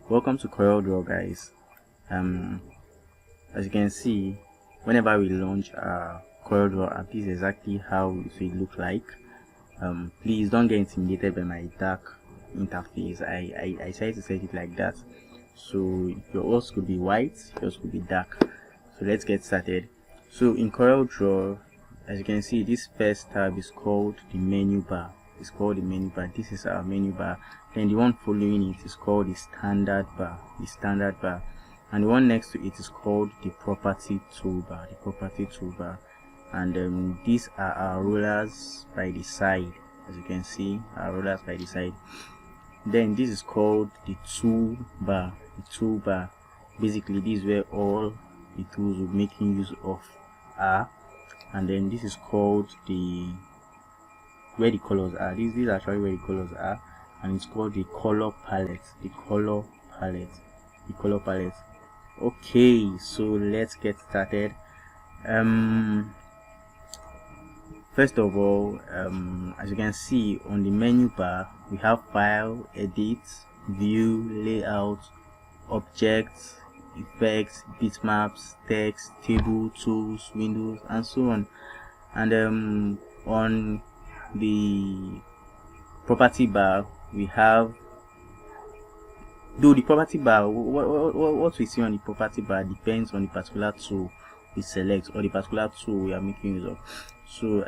Welcome to CorelDRAW, guys. As you can see, whenever we launch CorelDRAW app, this is exactly how it will look like. Please don't get intimidated by my dark interface. I try to set it like that, so yours could be white, yours could be dark. So let's get started. So in CorelDRAW, as you can see, this first tab is called the menu bar. It's called the menu bar. This is our menu bar. Then the one following it is called the standard bar. And the one next to it is called the property toolbar. And these are our rollers by the side. As you can see, our rollers by the side. Then this is called the toolbar. Basically, this is where all the tools we're making use of are. And then this is called where the colors are. These are actually where the colors are, and it's called the color palette. Okay, so let's get started. First of all, as you can see on the menu bar, we have file, edit, view, layout, objects, effects, bitmaps, text, table, tools, windows, and so on. And on the property bar, we have, though the property bar, what we see on the property bar depends on the particular tool we select or the particular tool we are making use of. So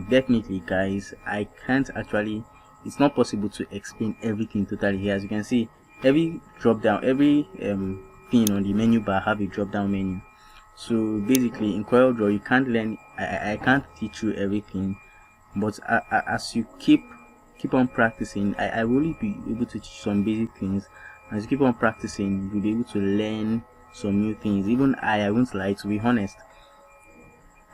definitely, guys, I can't actually, it's not possible to explain everything totally here. As you can see, every drop down, every thing on the menu bar have a drop down menu. So basically in CorelDRAW, you can't learn, I can't teach you everything, but as you keep on practicing, I will only be able to teach some basic things. As you keep on practicing, you'll be able to learn some new things. Even I won't lie, to be honest,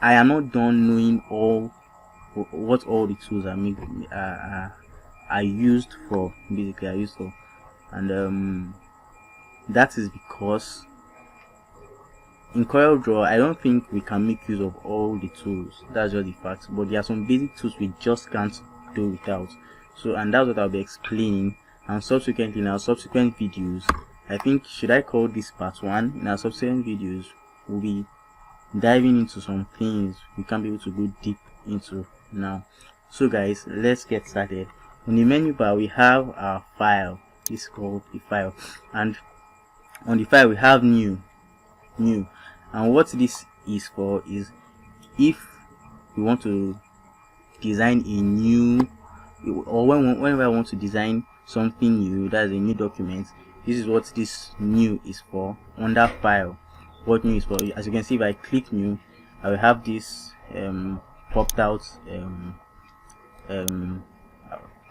I am not done knowing what all the tools are used for. And that is because in CorelDRAW, I don't think we can make use of all the tools. That's just the fact. But there are some basic tools we just can't do without. So, and that's what I'll be explaining. And subsequently, in our subsequent videos, I think, should I call this part 1? In our subsequent videos, we'll be diving into some things we can't be able to go deep into now. So guys, let's get started. On the menu bar, we have our file. This is called the file. And on the file, we have new. And what this is for is, if we want to design a new, or whenever I want to design something new, that's a new document, this is what this new is for. Under file, what new is for, as you can see, if I click new, I will have this popped out,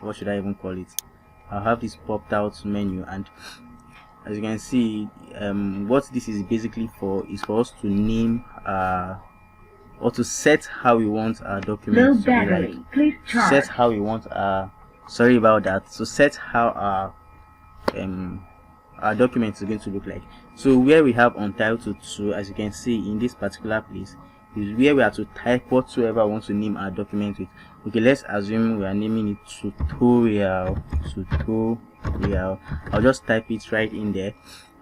what should I even call it, I'll have this popped out menu. And as you can see, what this is basically for is for us to name or to set how we want our document to be like. Set how we want our, sorry about that, so set how our document is going to look like. So where we have untitled to, as you can see in this particular place, is where we have to type whatsoever I want to name our document with. Okay, let's assume we are naming it tutorial. I'll just type it right in there.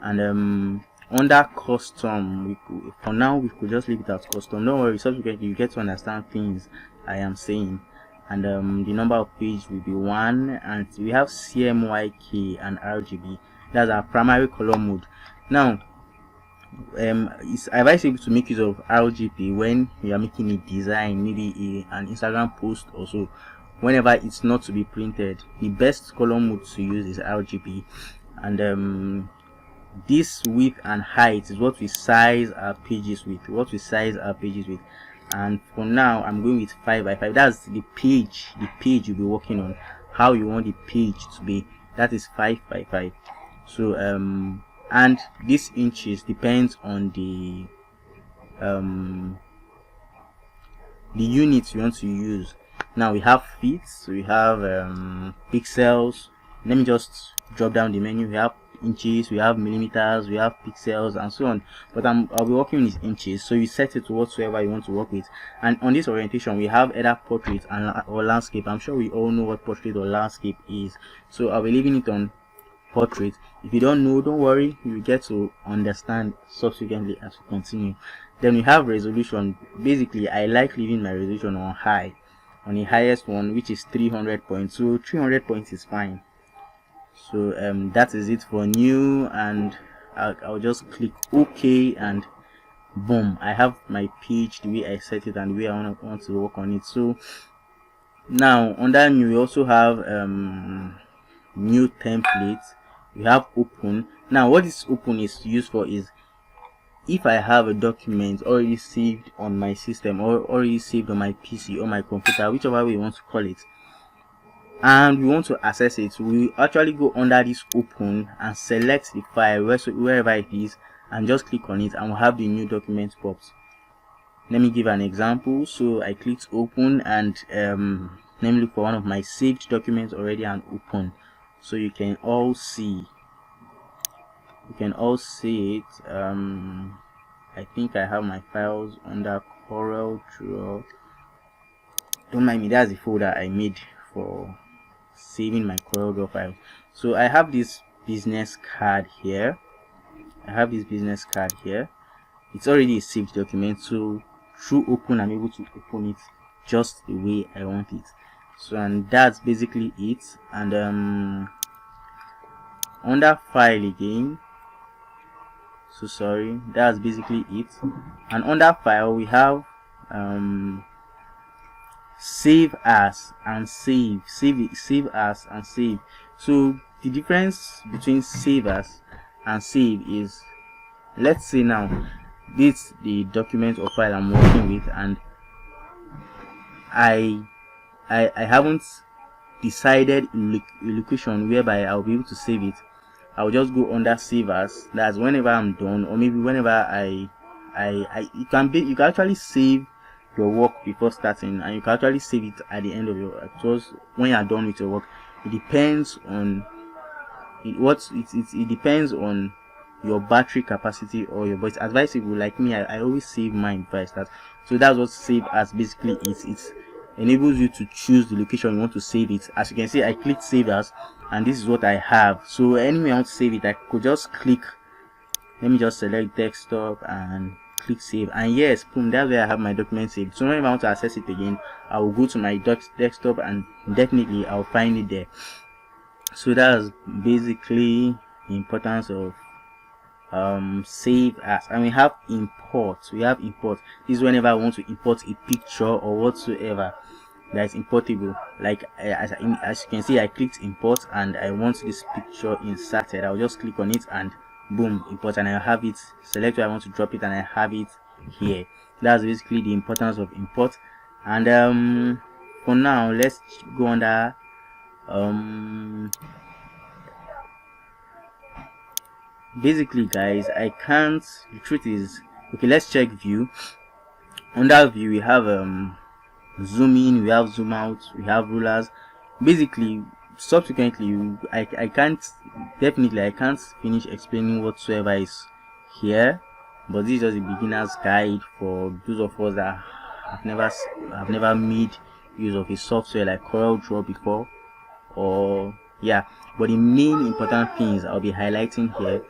And under custom, for now we could just leave it as custom. Don't worry, subsequently you get to understand things I am saying. And the number of pages will be 1, and we have CMYK and RGB. That's our primary color mode. Now it's advisable to make use of RGB when you are making a design, maybe an Instagram post or so. Whenever it's not to be printed, the best color mode to use is RGB. And this width and height is what we size our pages with. And for now, I'm going with 5 by 5. That's the page you'll be working on, how you want the page to be. That is 5 by 5. So and this inches depends on the units you want to use. Now we have feet, so we have pixels. Let me just drop down the menu. We have inches, we have millimeters, we have pixels, and so on. But I'll be working with inches, so you set it to whatsoever you want to work with. And on this orientation, we have either portrait or landscape. I'm sure we all know what portrait or landscape is, so I'll be leaving it on portrait. If you don't know, don't worry, you get to understand subsequently as we continue. Then we have resolution. Basically, I like leaving my resolution on high, on the highest one, which is 300 points. So 300 points is fine. So that is it for new, and I'll just click OK, and boom, I have my page the way I set it and the way I want to work on it. So now under new, we also have new template. We have open. Now what this open is used for is if I have a document already saved on my system or already saved on my PC or my computer, whichever way you want to call it, and we want to access it, we actually go under this open and select the file wherever it is, and just click on it, and we'll have the new document popped. Let me give an example. So I clicked open, and let me look for one of my saved documents already and open, so you can all see it. I think I have my files under CorelDRAW. Don't mind me, that's the folder I made for saving my CorelDRAW files. So I have this business card here. It's already a saved document, so through open I'm able to open it just the way I want it. So, and that's basically it. And under file again, so sorry, that's basically it. And under file we have save as and save as and save. So the difference between save as and save is, let's say now this is the document or file I'm working with, and I haven't decided a location whereby I'll be able to save it. I'll just go under save as. That's whenever I'm done, or maybe whenever you can actually save your work before starting, and you can actually save it at the end of your work. Just when you are done with your work. It depends on it depends on your battery capacity or your, but it's advisable. Like me, I always save mine before I start. So that's what save as basically is. It enables you to choose the location you want to save it. As you can see, I clicked save as, and this is what I have. So anyway I want to save it, I could just click, let me just select desktop and click save, and yes, boom, that's where I have my document saved. So when I want to access it again, I will go to my desktop and definitely I'll find it there. So that's basically the importance of save as. And we have import. This is whenever I want to import a picture or whatsoever that is importable. Like as you can see, I clicked import and I want this picture inserted. I'll just click on it and boom, import, and I have it. Select where I want to drop it and I have it here. That's basically the importance of import. And for now, let's go under basically guys, I can't, the truth is, okay, let's check view. Under view we have zoom in, we have zoom out, we have rulers. Basically subsequently I can't finish explaining whatsoever is here, but this is just a beginner's guide for those of us that have never made use of a software like CorelDRAW before, or yeah. But the main important things I'll be highlighting here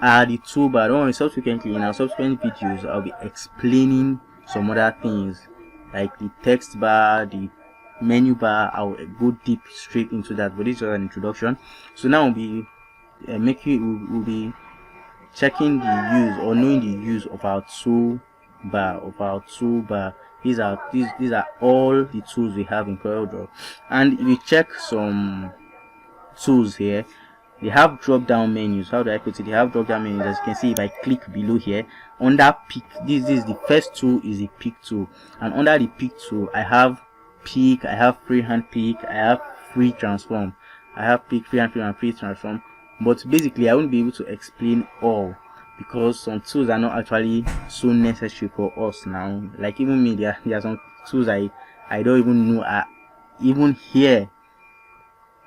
are the toolbar. Don't worry, subsequently in our subsequent videos I'll be explaining some other things like the text bar, the menu bar. I'll go deep straight into that, but this is an introduction. So now we'll be we'll be checking the use or knowing the use of our toolbar. These are all the tools we have in CorelDRAW. And if you check some tools here, they have drop down menus. How do I put it? They have drop down menus. As you can see, if I click below here under pick, this is the first tool, is the pick tool, and under the pick tool I have pick, I have freehand pick, I have free transform, I have pick, freehand pick, and free transform. But basically I won't be able to explain all because some tools are not actually so necessary for us now. Like even me, there are some tools I don't even know are even here.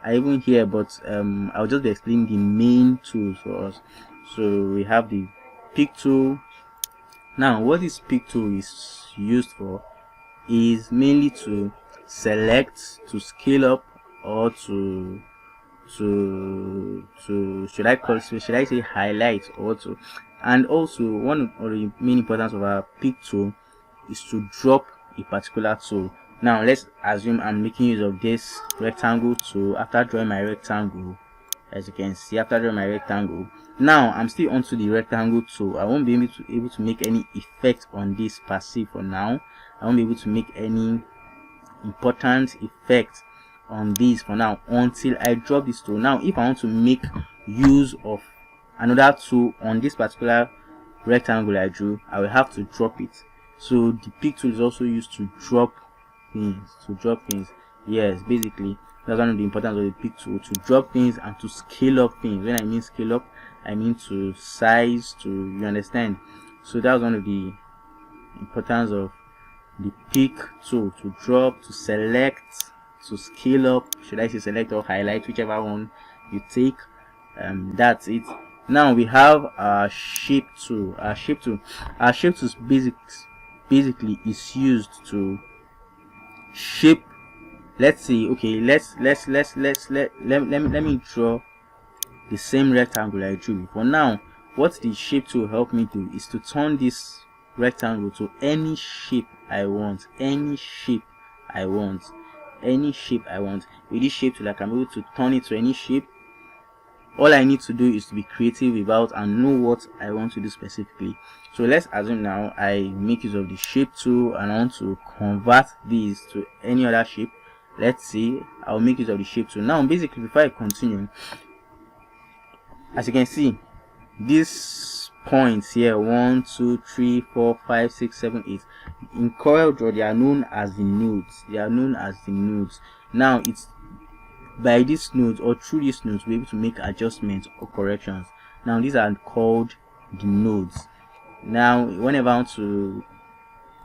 But I'll just be explaining the main tools for us. So we have the pick tool. Now what this pick tool is used for is mainly to select, to scale up, or to should I say highlight or to. And also one of the main importance of our pick tool is to drop a particular tool. Now let's assume I'm making use of this rectangle tool. After drawing my rectangle, as you can see, after drawing my rectangle, now I'm still onto the rectangle tool. I won't be able to make any effect on this per se for now. I won't be able to make any important effect on this for now until I drop this tool. Now if I want to make use of another tool on this particular rectangle I drew, I will have to drop it. So the pick tool is also used to drop things. Yes, basically that's one of the importance of the pick tool, to drop things and to scale up things. When I mean scale up, I mean to size, to, you understand. So that's one of the importance of the pick tool, to drop, to select, to scale up. Should I say select or highlight, whichever one you take. That's it. Now we have our shape tool. Our shape tool is basically is used to shape. Let's see, okay, let me draw the same rectangle I drew. For now, what the shape tool help me do is to turn this rectangle to any shape I want. With this shape tool, I can be able to turn it to any shape. All I need to do is to be creative about and know what I want to do specifically. So let's assume now I make use of the shape tool and I want to convert this to any other shape. Let's see, I'll make use of the shape tool. Now basically, before I continue, as you can see, these points here, 1 2 3 4 5 6 7 8, in CorelDRAW they are known as the nodes. Now it's by these nodes or through these nodes we're able to make adjustments or corrections. Now these are called the nodes. Now whenever I want to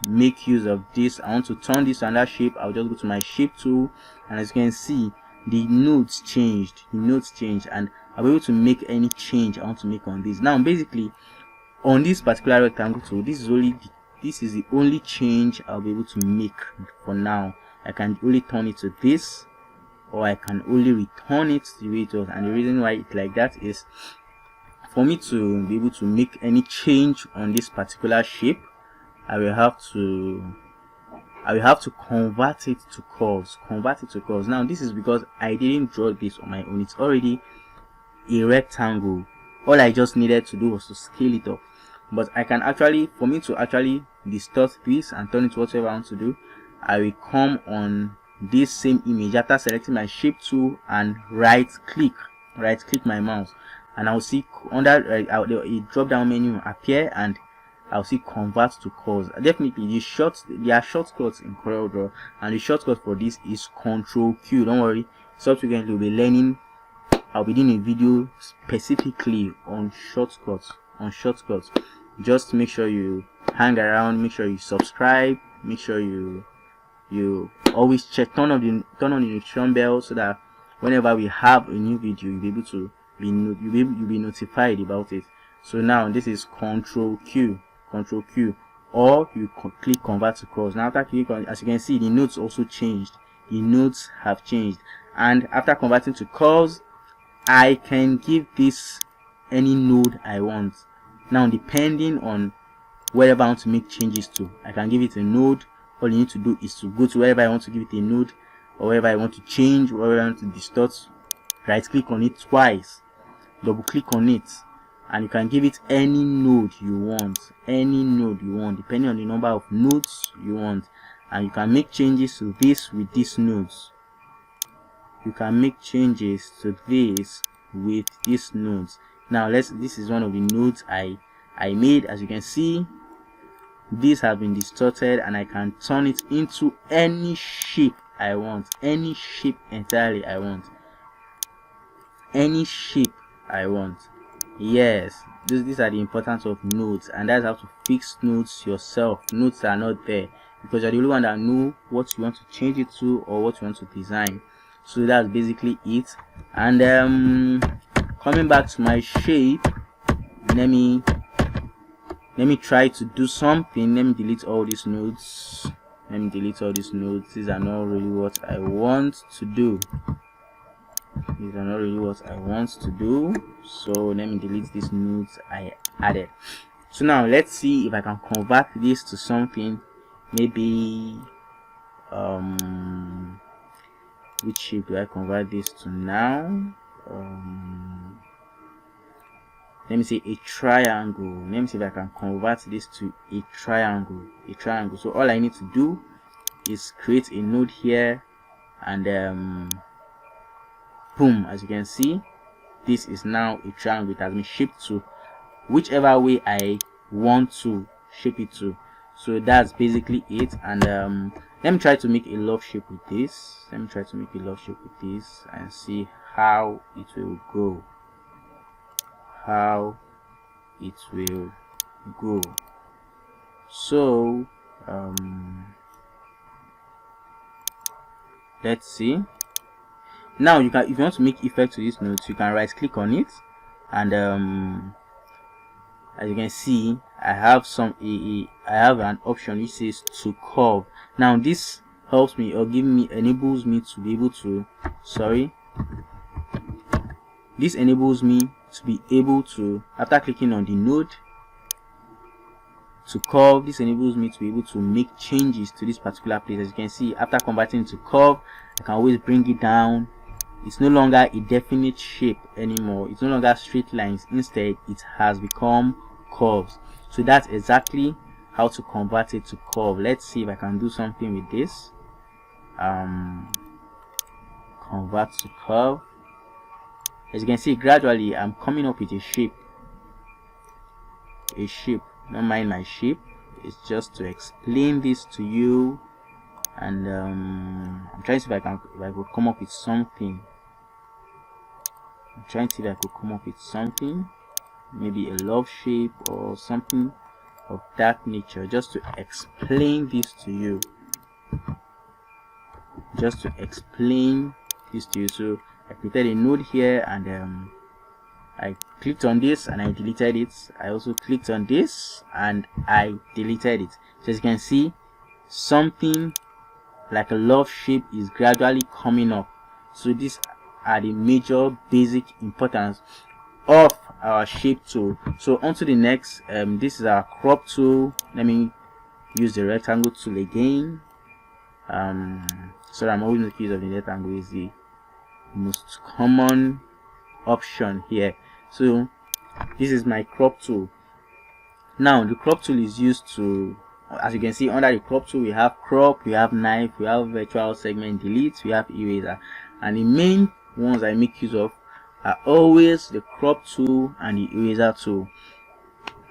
make use of this, I want to turn this to another shape, I'll just go to my shape tool, and as you can see, the nodes changed, and I'll be able to make any change I want to make on this. Now basically, on this particular rectangle tool, this is the only change I'll be able to make for now. I can only turn it to this, or I can only return it the way it was. And the reason why it's like that is, for me to be able to make any change on this particular shape, I will have to convert it to curves. Now this is because I didn't draw this on my own. It's already a rectangle. All I just needed to do was to scale it up. But I can actually, for me to actually distort this and turn it to whatever I want to do, I will come on this same image after selecting my shape tool and right click my mouse, and I'll see under a drop down menu appear, and I'll see convert to curves. Definitely there are shortcuts in CorelDRAW, and the shortcut for this is Ctrl Q. Don't worry, subsequently we'll be learning, I'll be doing a video specifically on shortcuts. Just make sure you hang around, make sure you subscribe, make sure you always check, turn on the notification bell, so that whenever we have a new video, you'll be able to you'll be notified about it. So now this is Ctrl Q, or you click convert to curves. Now after clicking on, as you can see, the nodes also changed. The nodes have changed, and after converting to curves, I can give this any node I want. Now depending on wherever I want to make changes to, I can give it a node. All you need to do is to go to wherever I want to give it a node, or wherever I want to change, wherever I want to distort, right click on it twice, double click on it, and you can give it any node you want, depending on the number of nodes you want. And you can make changes to this with these nodes. Now this is one of the nodes I made. As you can see, this has been distorted, and I can turn it into any shape I want, any shape entirely I want, Yes, these are the importance of nodes, and that's how to fix nodes yourself. Nodes are not there because you're the only one that know what you want to change it to or what you want to design. So that's basically it. And coming back to my shape, let me try to do something. Let me delete all these nodes. These are not really what I want to do. these are not really what I want to do, so let me delete these nodes I added. So now let's see if I can convert this to something, maybe which shape do I convert this to now? Let me say a triangle. Let me see if I can convert this to a triangle. So all I need to do is create a node here, and boom, as you can see, this is now a triangle. It has been shaped to whichever way I want to shape it to. So that's basically it. And let me try to make a love shape with this. And see how it will go. So let's see. Now you can, if you want to make effect to this node, you can right click on it, and as you can see, I have an option which says to curve. Now this helps me, or enables me to be able to, this enables me to be able to, after clicking on the node to curve, this enables me to be able to make changes to this particular place. As you can see, after converting to curve, I can always bring it down. It's no longer a definite shape anymore. It's no longer straight lines. Instead, it has become curves. So that's exactly how to convert it to curve. Let's see if I can do something with this. Convert to curve. As you can see, gradually I'm coming up with a shape. Don't mind my shape. It's just to explain this to you, and I'm trying to see if I could come up with something. Maybe a love shape or something of that nature, just to explain this to you. So I created a node here, and I clicked on this and I deleted it. I also clicked on this and I deleted it. So as you can see, something like a love shape is gradually coming up. So these are the major basic importance of our shape tool. So on to the next. This is our crop tool. Let me use the rectangle tool again. So I'm always making use of the rectangle. Is the most common option here. So this is my crop tool. Now the crop tool is used to, as you can see, under the crop tool we have crop, we have knife, we have virtual segment delete, we have eraser, and the main ones I make use of are always the crop tool and the eraser tool.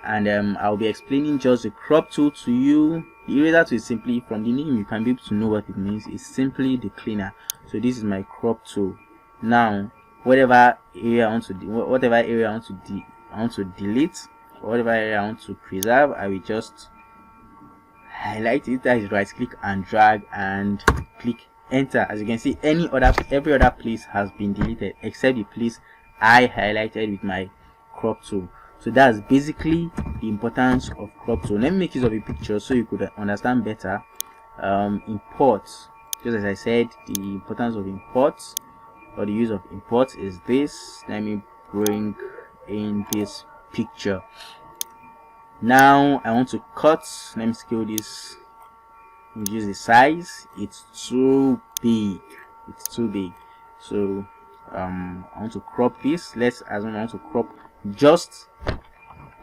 And I'll be explaining just the crop tool to you. The eraser tool is simply, from the name you can be able to know what it means. It's simply the cleaner. So this is my crop tool. Now whatever area I want to delete, or whatever area I want to preserve, I will just highlight it. That is right click and drag and click enter. As you can see, every other place has been deleted except the place I highlighted with my crop tool. So that's basically the importance of crop tool. Let me make use of a picture so you could understand better. Imports, just as I said, the importance of imports, or the use of imports, is this. Let me bring in this picture. Now I want to cut. Let me scale this. Use the size. It's too big. So I want to crop this. Let's assume I want to crop just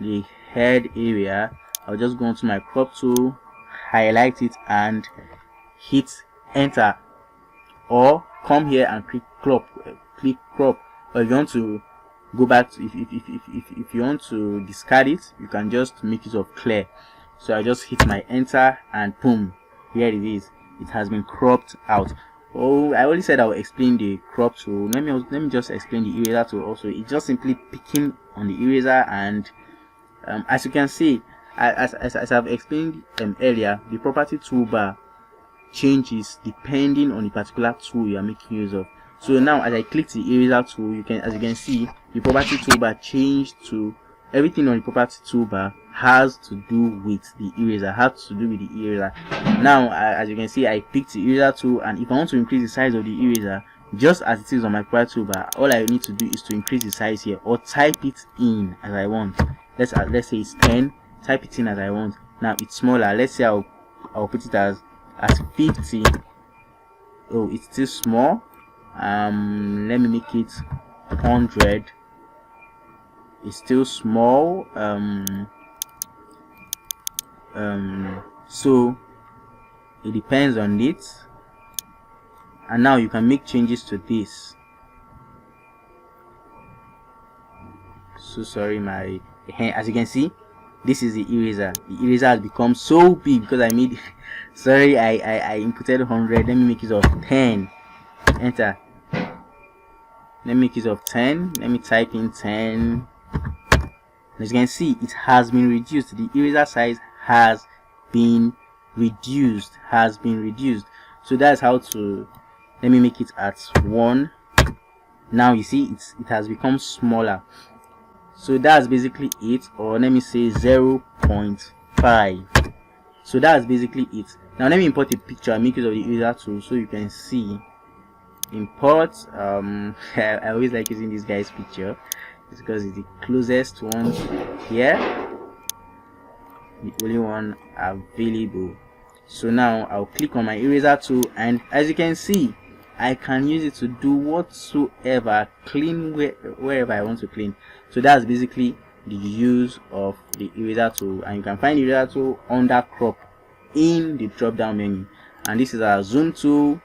the head area. I'll just go into my crop tool, highlight it and hit enter, or come here and click crop. Or if you want to go back to, if you want to discard it, you can just make use of clear. So I just hit my enter and boom, here it is. It has been cropped out. Oh, I already said I will explain the crop tool. Let me just explain the eraser tool also. It's just simply picking on the eraser, and as you can see, as I've explained earlier, the property toolbar changes depending on the particular tool you are making use of. So now as I click the eraser tool, as you can see, the property toolbar changed to everything on the property toolbar has to do with the eraser, Now as you can see, I picked the eraser tool, and if I want to increase the size of the eraser just as it is on my property toolbar, all I need to do is to increase the size here, or type it in as I want. Let's say it's 10. Type it in as I want. Now it's smaller. Let's say I'll put it as 50. Oh, it's still small. Let me make it 100. It's still small. So it depends on it. And now you can make changes to this. So sorry, my hand, as you can see, this is the eraser. The eraser has become so big because I made sorry, I inputted 100. Let me make it of 10. Enter. Let me make it of 10. Let me type in 10. As you can see, it has been reduced. The eraser size has been reduced. So that's how to. Let me make it at 1. Now you see it has become smaller. So that's basically it. Or let me say 0.5. So that's basically it. Now let me import a picture and make use of the eraser tool so you can see. Import. I always like using this guy's picture. It's because it's the closest one here, the only one available. So now I'll click on my eraser tool, and as you can see, I can use it to do whatsoever, clean wherever I want to clean. So that's basically the use of the eraser tool, and you can find the eraser tool under crop in the drop down menu. And this is our zoom tool.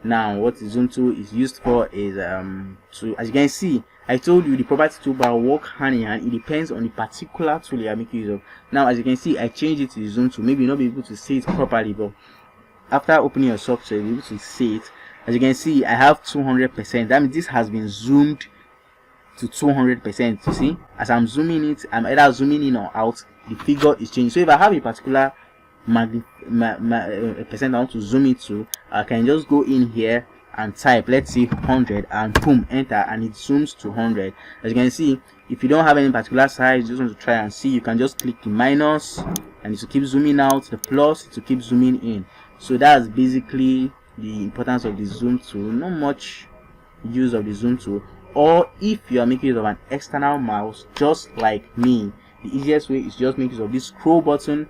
Now what the zoom tool is used for is to, as you can see, I told you the property toolbar work hand in hand. It depends on the particular tool you are making use of. Now as you can see, I changed it to the zoom tool. Maybe you'll not be able to see it properly, but after opening your software you'll be able to see it. As you can see, I have 200%. That means this has been zoomed to 200%. You see, as I'm zooming it, I'm either zooming in or out, the figure is changing. So if I have a particular percent I want to zoom it to, I can just go in here and type, let's say 100, and boom, enter, and it zooms to 100. As you can see, if you don't have any particular size, you just want to try and see, you can just click the minus and it will keep zooming out, the plus it will keep zooming in. So that's basically the importance of the zoom tool. Not much use of the zoom tool. Or if you are making use of an external mouse just like me, the easiest way is just make use of this scroll button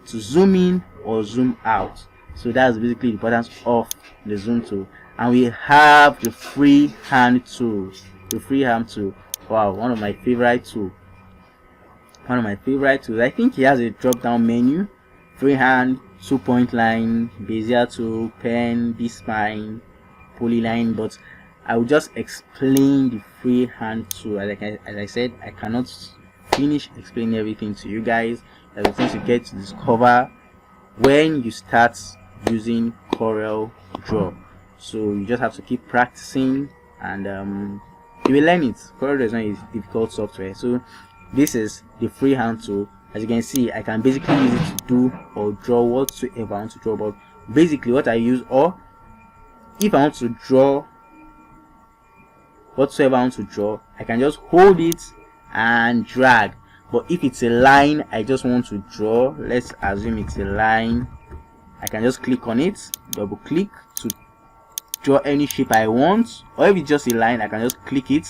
to zoom in or zoom out. So that's basically the importance of the zoom tool. And we have the freehand tool. Wow, one of my favorite tools. I think he has a drop down menu: freehand, 2-point line, bezier tool, pen, B-spline, polyline. But I will just explain the freehand tool. As I said, I cannot finish explaining everything to you guys. There are things you get to discover when you start using CorelDRAW. So you just have to keep practicing, and you will learn it. CorelDRAW is not a difficult software. So this is the freehand tool. As you can see, I can basically use it to do or draw whatsoever I want to draw. But basically what I use, or if I want to draw whatsoever I want to draw, I can just hold it and drag. But if it's a line I just want to draw, let's assume it's a line, I can just click on it, double click to draw any shape I want. Or if it's just a line, I can just click it.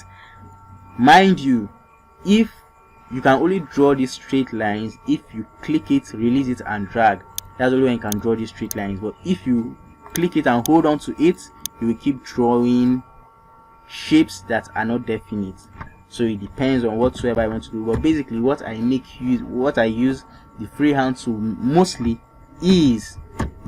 Mind you, if you can only draw these straight lines if you click it, release it, and drag. That's only when you can draw these straight lines. But if you click it and use to it, you will keep drawing shapes that are not definite. So it depends on whatsoever I want to do. But basically what I use the freehand tool mostly is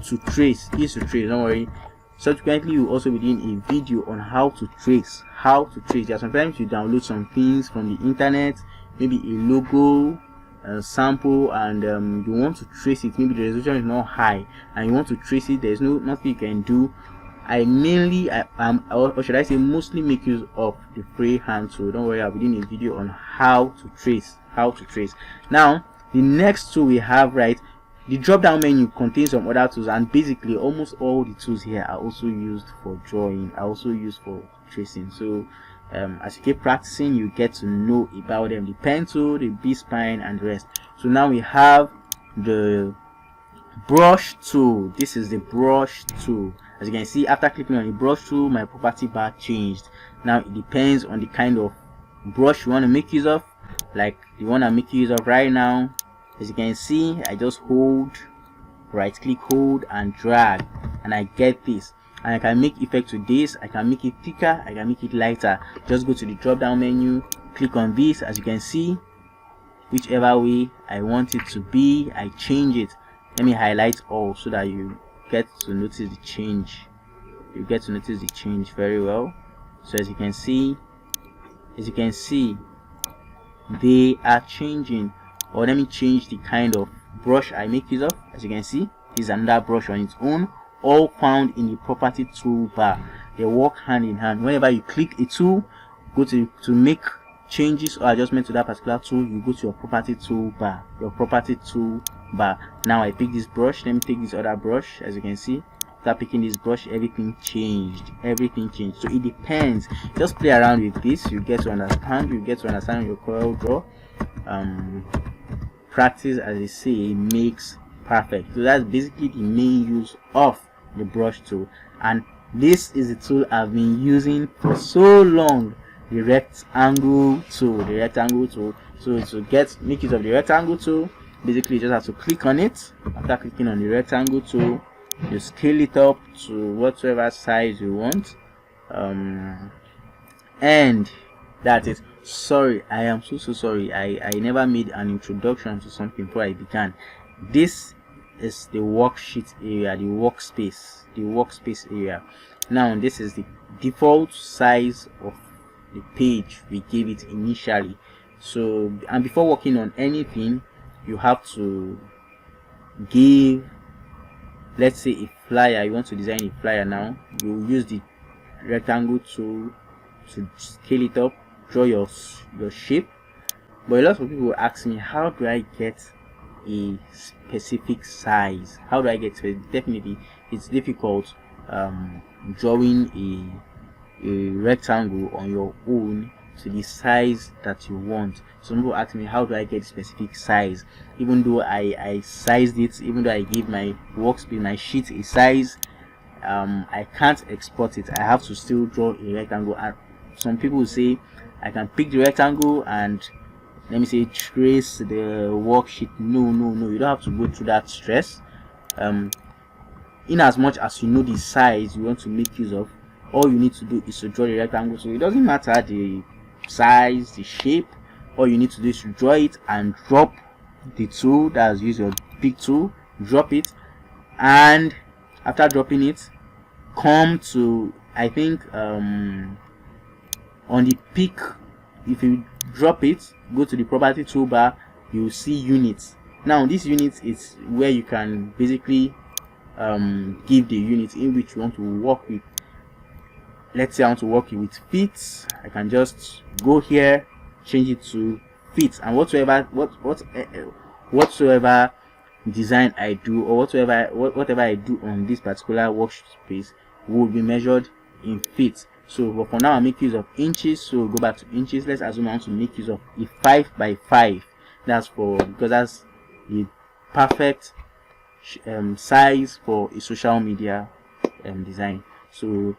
to trace. Don't worry, subsequently you will also be doing a video on how to trace. There are sometimes you download some things from the internet, maybe a logo, a sample, and you want to trace it. Maybe the resolution is not high and you want to trace it. There's nothing you can do. I mostly make use of the freehand tool. Don't worry, I'll be doing a video on how to trace. Now the next tool we have, right, the drop down menu contains some other tools, and basically almost all the tools here are also used for drawing, are also used for tracing. So as you keep practicing, you get to know about them, the pen tool, the B-spline, and the rest. So now we have the brush tool. This is the brush tool. As you can see, after clicking on the brush tool, my property bar changed. Now it depends on the kind of brush you want to make use of. Like the one I'm making use of right now, as you can see, I just hold, right click, hold and drag, and I get this. And I can make effect to this. I can make it thicker, I can make it lighter. Just go to the drop down menu, click on this. As you can see, whichever way I want it to be, I change it. Let me highlight all so that you get to notice the change. You get to notice the change very well. So as you can see, they are changing. Or let me change the kind of brush I make use of. As you can see, this is another brush on its own, all found in the property toolbar. They work hand in hand. Whenever you click a tool, go to make changes or adjustment to that particular tool, you go to your property toolbar. Now I pick this brush. Let me take this other brush. As you can see, after picking this brush, everything changed. So it depends. Just play around with this, you get to understand your CorelDRAW. Practice, as they say, makes perfect. So that's basically the main use of the brush tool, and this is the tool I've been using for so long, the rectangle tool. So to make use of the rectangle tool, basically you just have to click on it. After clicking on the rectangle tool, you scale it up to whatever size you want, and that's it. Sorry, I am so sorry, I never made an introduction to something before I began. This is the worksheet area, the workspace area. Now this is the default size of the page we gave it initially. So, and before working on anything, you have to give, let's say, a flyer. You want to design a flyer. Now you use the rectangle tool to scale it up, draw your shape. But a lot of people will ask me, how do I get a specific size? Definitely it's difficult drawing a rectangle on your own to the size that you want. Some people ask me, how do I get specific size? Even though I sized it, even though I give my workspace, my sheet, a size, I can't export it. I have to still draw a rectangle. And some people will say I can pick the rectangle and, let me say, trace the worksheet. No, you don't have to go through that stress. In as much as you know the size you want to make use of, all you need to do is to draw the rectangle. So it doesn't matter the size, the shape. All you need to do is to draw it and drop the tool. That's, use your pick tool, drop it, and after dropping it, come to, I think on the pick, if you drop it, go to the property toolbar, you see units. Now this unit is where you can basically give the unit in which you want to work with. Let's say I want to work with feet. I can just go here, change it to feet, and whatsoever design I do, or whatever I do on this particular workspace will be measured in feet. So, but for now I make use of inches, so go back to inches. Let's assume I want to make use of a 5 by 5. That's because that's the perfect size for a social media design. So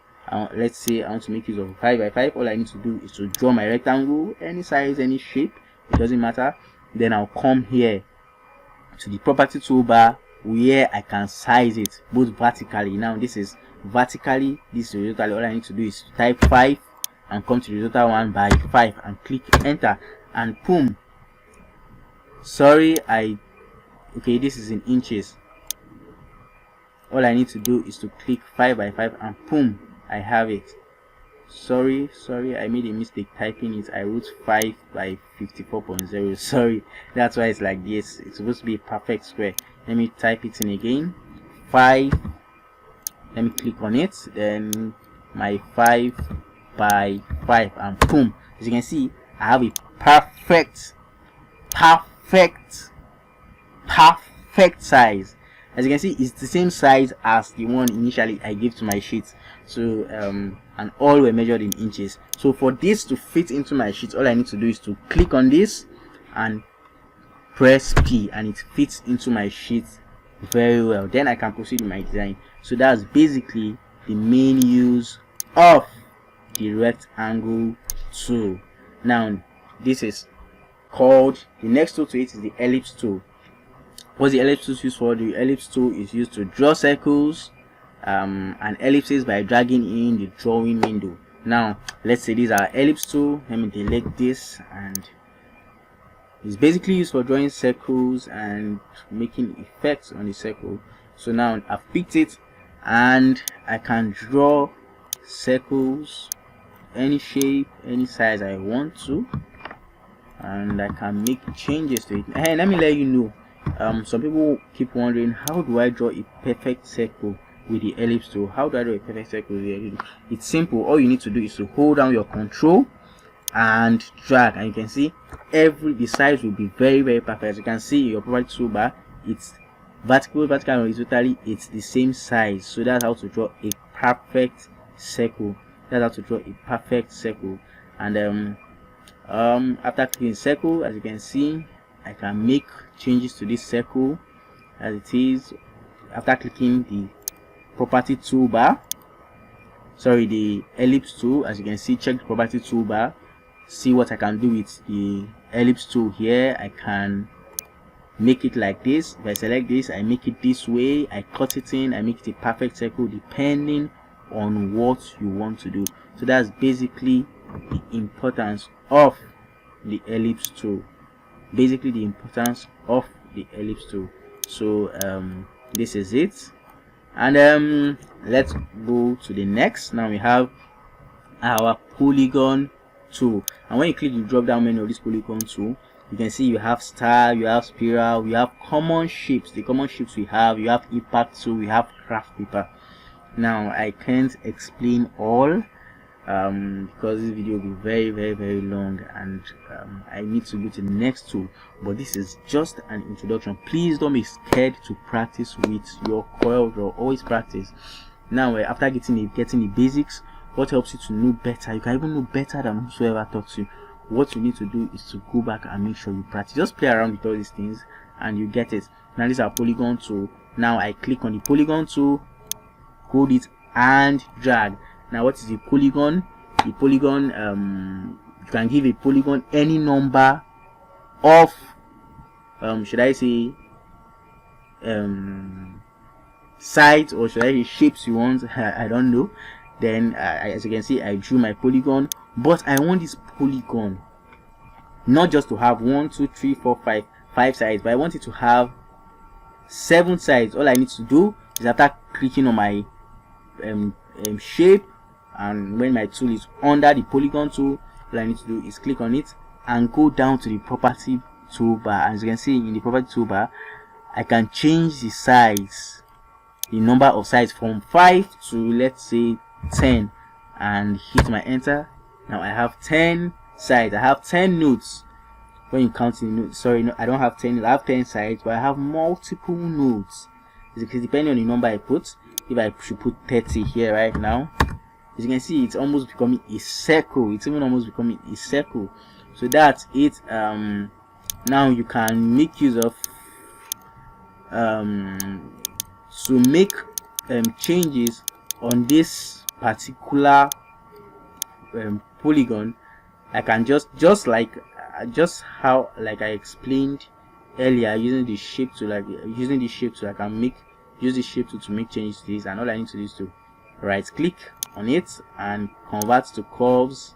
let's say I want to make use of 5 by 5. All I need to do is to draw my rectangle, any size, any shape, it doesn't matter. Then I'll come here to the property toolbar where I can size it both vertically. Now this is vertically, this is horizontally. All I need to do is type 5 and come to the horizontal one by 5 and click enter, and boom. Sorry, okay, this is in inches. All I need to do is to click 5 by 5 and boom, I have it. Sorry, I made a mistake typing it. I wrote 5 by 54.0. Sorry, that's why it's like this. It's supposed to be a perfect square. Let me type it in again. 5. Let me click on it. Then my 5 by 5 and boom. As you can see, I have a perfect size. As you can see, it's the same size as the one initially I gave to my sheet. So and all were measured in inches. So for this to fit into my sheet, all I need to do is to click on this and press P, and it fits into my sheet very well. Then I can proceed with my design. So that's basically the main use of the rectangle tool. Now this is called, the next tool to it is the ellipse tool. What's the ellipse tool used for? The ellipse tool is used to draw circles and ellipses by dragging in the drawing window. Now let's say these are ellipse tool. Let me delete this, and it's basically used for drawing circles and making effects on the circle. So now I've picked it and I can draw circles any shape, any size I want to, and I can make changes to it. Hey, let me let you know, some people keep wondering, how do I draw a perfect circle with the ellipse tool? How do I draw a perfect circle with the ellipse? It's simple. All you need to do is to hold down your control and drag, and you can see the size will be very perfect. As you can see your property toolbar, it's vertical and horizontally, it's the same size. So that's how to draw a perfect circle. That's how to draw a perfect circle. And after clicking circle, as you can see, I can make changes to this circle as it is. After clicking the property toolbar, sorry, the ellipse tool, as you can see, check the property toolbar, see what I can do with the ellipse tool here. I can make it like this. If I select this, I make it this way, I cut it in, I make it a perfect circle depending on what you want to do. So that's basically the importance of the ellipse tool. Basically the importance of the ellipse tool. So this is it, and let's go to the next. Now we have our polygon tool, and when you click the drop down menu of this polygon tool, you can see you have star, you have spiral, you have common shapes. The common shapes we have, you have impact tool, we have craft paper. Now I can't explain all because this video will be very long, and I need to go to the next tool, but this is just an introduction. Please don't be scared to practice with your CorelDRAW. Always practice. Now after getting the basics, what helps you to know better, you can even know better than whosoever taught you. What you need to do is to go back and make sure you practice. Just play around with all these things and you get it. Now this is our polygon tool. Now I click on the polygon tool, hold it and drag. Now what is the polygon? The polygon, you can give a polygon any number of should I say sides, or should I say shapes you want. I don't know. Then as you can see, I drew my polygon, but I want this polygon not just to have 1 2 3 4 5 sides, but I want it to have 7 sides. All I need to do is, after clicking on my shape, and when my tool is under the polygon tool, all I need to do is click on it and go down to the property toolbar. As you can see in the property toolbar, I can change the size, the number of sides, from 5 to let's say 10, and hit my enter. Now I have 10 sides. I have 10 nodes. When you count in nodes, sorry, no, I don't have 10. I have 10 sides, but I have multiple nodes. Because depending on the number I put, if I should put 30 here right now, as you can see, it's almost becoming a circle. It's even almost becoming a circle. So that's it. Now you can make use of to make changes on this particular polygon. I can just how like I explained earlier, using the shape tool, I can use the shape tool to make changes to this, and all I need to do is to right click on it and convert to curves,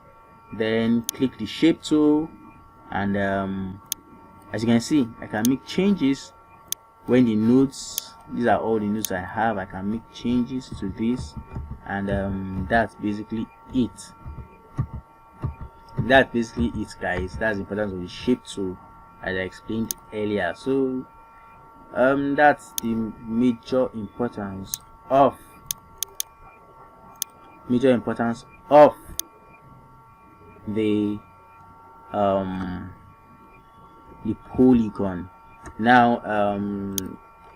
then click the shape tool, and as you can see, I can make changes when the nodes, these are all the nodes I have. I can make changes to this, and that's basically it. That's basically it, guys. That's the importance of the shape tool, as I explained earlier. So that's the major importance of the polygon. Now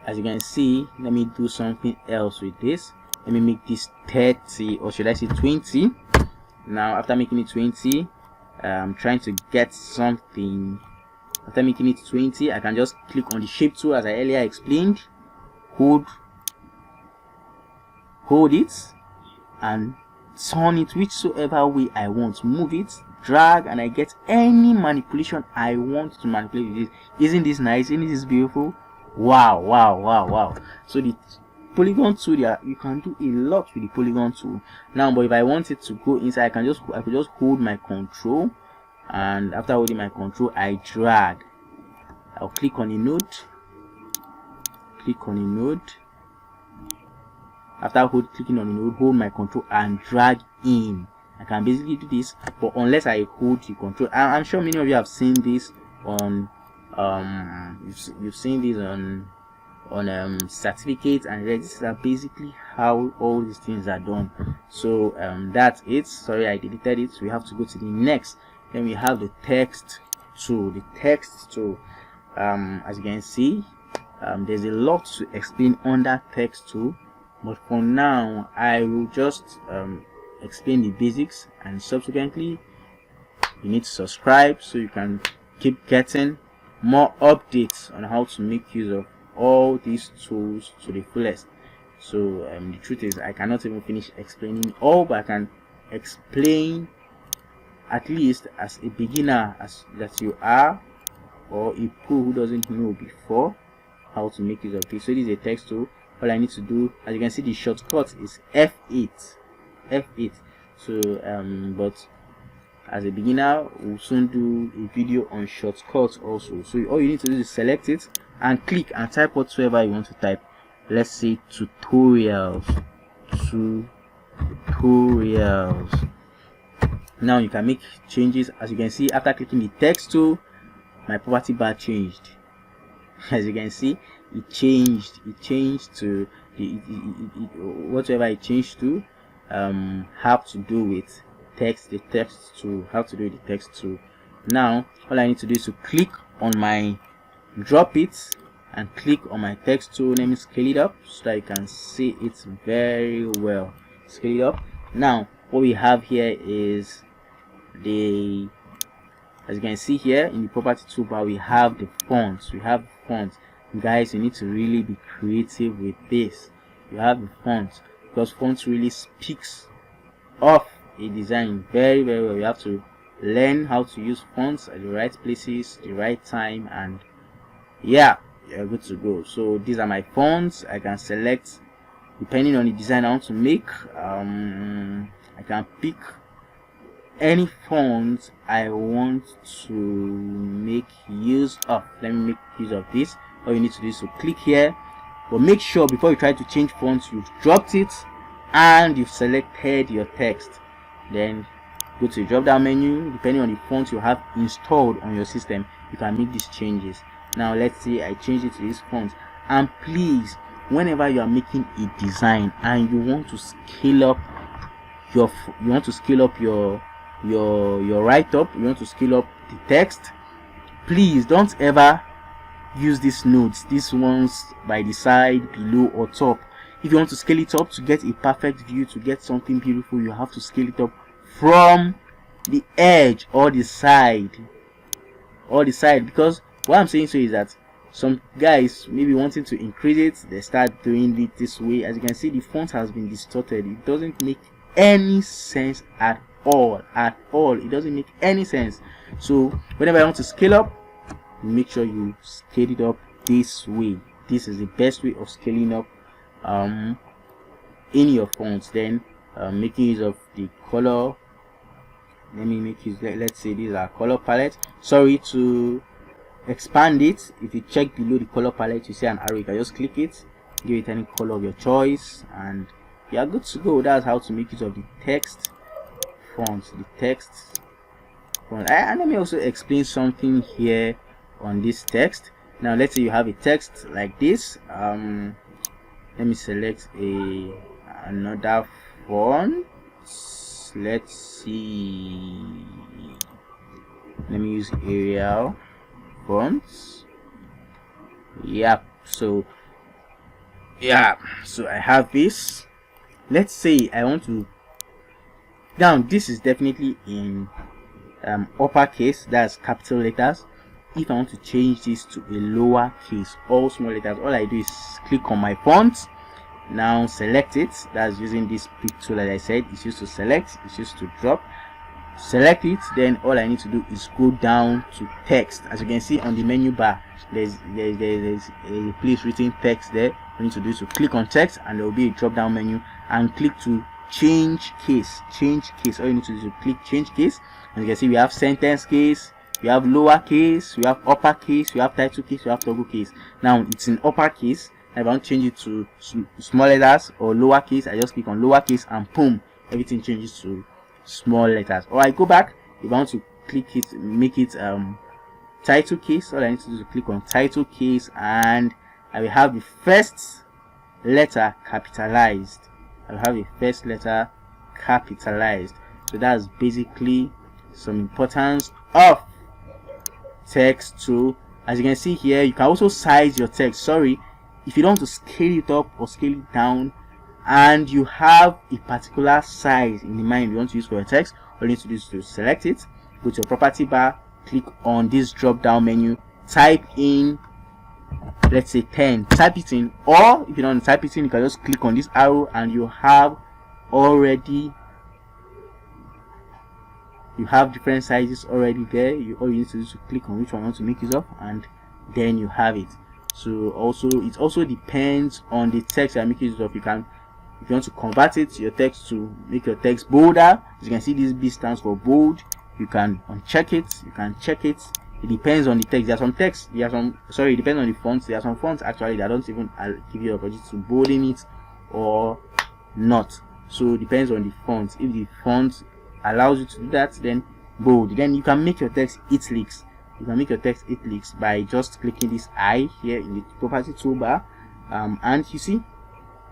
as you can see, let me do something else with this. let me make this 30, or should I say 20. Now after making it 20, I'm trying to get something. After making it 20, I can just click on the shape tool as I earlier explained, hold it and turn it whichsoever way I want, move it, drag, and I get any manipulation I want to manipulate with it. Isn't this nice? Isn't this beautiful? Wow, wow, wow, wow. So the polygon tool, there you can do a lot with the polygon tool. Now, but if I want it to go inside, I could just hold my control, and after holding my control, I drag. I'll click on a node, click on a node. After clicking on the node, hold my control and drag in. I can basically do this, but unless I hold the control, I'm sure many of you have seen this on you've seen this on certificates and registers. Are basically how all these things are done. So that's it. Sorry, I deleted it. So we have to go to the next. Then we have the text tool. The text tool, as you can see, there's a lot to explain under text tool, but for now I will just explain the basics, and subsequently you need to subscribe so you can keep getting more updates on how to make use of all these tools to the fullest. So the truth is, I cannot even finish explaining all, but I can explain, at least as a beginner as that you are, or a pro who doesn't know before, how to make use of this. So this is a text tool. All I need to do, as you can see, the shortcut is F8. So but as a beginner, we'll soon do a video on shortcuts also. So all you need to do is select it and click and type whatsoever you want to type. Let's say tutorials. Now you can make changes. As you can see, after clicking the text tool, my property bar changed. As you can see, it changed to whatever it changed to have to do with text. The text tool, how to do with the text tool. Now all I need to do is to click on my, drop it and click on my text tool. Let me scale it up so that you can see it very well. Scale it up. Now what we have here is the, as you can see here in the property toolbar, we have the fonts. Guys, you need to really be creative with this. You have the fonts, because fonts really speaks of a design very well. You have to learn how to use fonts at the right places, the right time, and yeah, you're good to go. So these are my fonts. I can select depending on the design I want to make. I can pick any font I want to make use of. Let me make use of this. All you need to do is to click here, but make sure before you try to change fonts, you've dropped it and you've selected your text. Then go to the drop down menu. Depending on the font you have installed on your system, you can make these changes. Now let's say I change it to this font, and please, whenever you are making a design and you want to scale up your write-up, you want to scale up the text, please don't ever use these nodes, these ones by the side, below, or top. If you want to scale it up to get a perfect view, to get something beautiful, you have to scale it up from the edge or the side, because what I'm saying so is that some guys maybe wanting to increase it, they start doing it this way. As you can see, the font has been distorted. It doesn't make any sense at all. It doesn't make any sense. So whenever I want to scale up, make sure you scale it up this way. This is the best way of scaling up in your fonts. Then making use of the color. Let me make use, let's say these are color palette. Sorry, to expand it, if you check below the color palette, you see an arrow. You can just click it, give it any color of your choice, and you are good to go. That's how to make use of the text fonts, the text font. And let me also explain something here on this text. Now let's say you have a text like this. Let me select another font. Let's see, let me use Arial fonts. So I have this. let's say I want to, now this is definitely in uppercase, that's capital letters. If I want to change this to a lower case, all small letters, all I do is click on my font. Now select it. That's using this pick tool, as I said. It's used to select, it's used to drop. Select it, then all I need to do is go down to text. As you can see on the menu bar, there's a place written text there. All you need to do is to click on text, and there will be a drop down menu, and click to change case. All you need to do is to click change case. As you can see, we have sentence case, we have lower case, we have upper case, we have title case, we have toggle case. Now it's in upper case. If I want to change it to small letters or lower case, I just click on lower case, and boom, everything changes to small letters. Or I go back, if I want to click it, make it title case, all I need to do is click on title case, and I will have the first letter capitalized. So that's basically some importance of text tool. As you can see here, you can also size your text. Sorry, if you don't want to scale it up or scale it down, and you have a particular size in mind you want to use for your text, all you need to do is to select it, go to your property bar, click on this drop down menu, type in, let's say 10, type it in. Or if you don't want to type it in, you can just click on this arrow, and you have different sizes already there. All you need to do is to click on which one you want to make use of, and then you have it. So it also depends on the text you are making use of. You can, if you want to convert it, your text, to make your text bolder, as you can see, this B stands for bold. You can uncheck it, you can check it. It depends on the text. There are some text, it depends on the fonts. There are some fonts actually that don't even give you the opportunity to bolden it or not. So it depends on the font. If the font allows you to do that, then bold. Then you can make your text italics. You can make your text italics by just clicking this I here in the property toolbar, and you see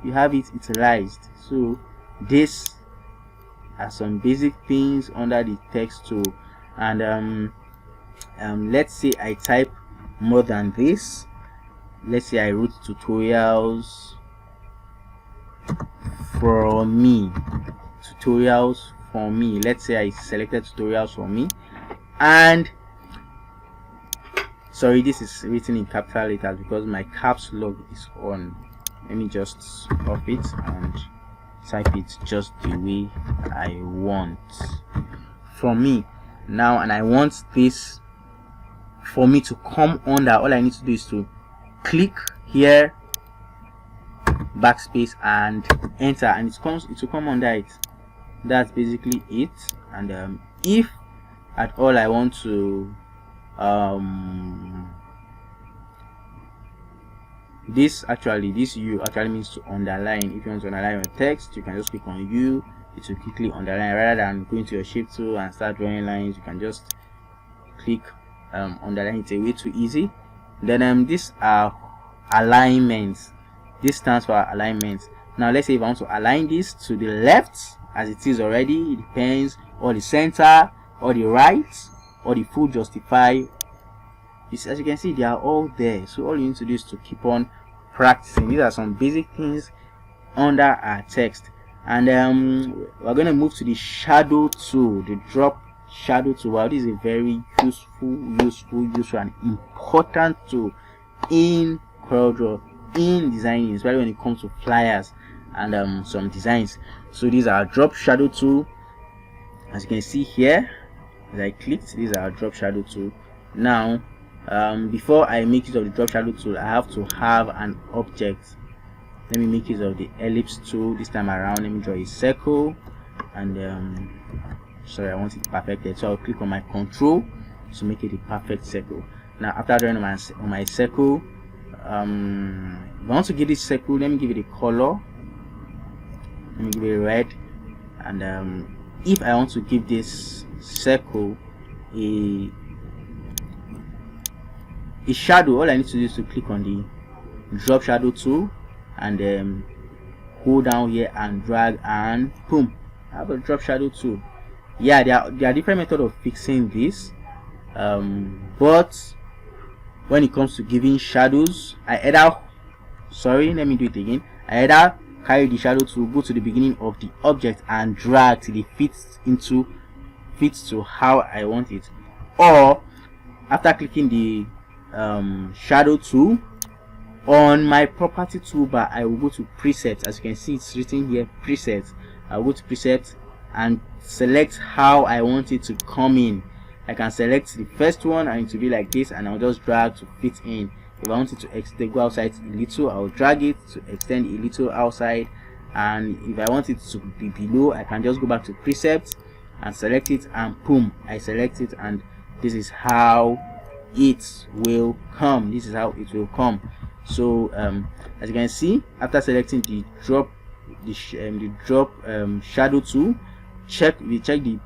you have it italicized. So this are some basic things under the text tool. And let's say I type more than this. Let's say I wrote tutorials for me. Let's say I selected tutorials for me, and sorry, this is written in capital letters because my caps lock is on. Let me just off it and type it just the way I want from me now. And I want this for me to come under. All I need to do is to click here, backspace, and enter, and it will come under it. That's basically it. And if at all I want to this U actually means to underline. If you want to underline your text, you can just click on U. It will quickly underline. Rather than going to your shape tool and start drawing lines, you can just click underline. It's a way too easy. Then these are alignments. This stands for alignment. Now let's say if I want to align this to the left as it is already, it depends, or the center, or the right, or the full justify. As you can see, they are all there. So all you need to do is to keep on practicing. These are some basic things under our text. And we're going to move to the shadow tool, the drop shadow tool. Well, this is a very useful and important tool in CorelDRAW, in designing, especially when it comes to flyers and some designs. So these are drop shadow tool. As you can see here, as I clicked, these are drop shadow tool. Now before I make use of the drop shadow tool, I have to have an object. Let me make use of the ellipse tool this time around. Let me draw a circle, and sorry, I want it perfected, so I'll click on my control to make it a perfect circle. Now after drawing on my circle, if I want to give this circle, let me give it a color. Let me give it red. And if I want to give this circle a shadow, all I need to do is to click on the drop shadow tool, and go down here and drag, and boom, I have a drop shadow tool. Yeah, there are different methods of fixing this, but when it comes to giving shadows, I either carry the shadow tool, go to the beginning of the object and drag till it fits to how I want it. Or after clicking the shadow tool, on my property toolbar I will go to presets. As you can see, it's written here presets. I'll go to presets and select how I want it to come in. I can select the first one and it will be like this, and I'll just drag to fit in. If I want it to go outside a little, I'll drag it to extend a little outside, and if I want it to be below, I can just go back to presets and select it, and boom, I select it, and this is how it will come. This is how it will come. So as you can see, after selecting the drop shadow tool, check the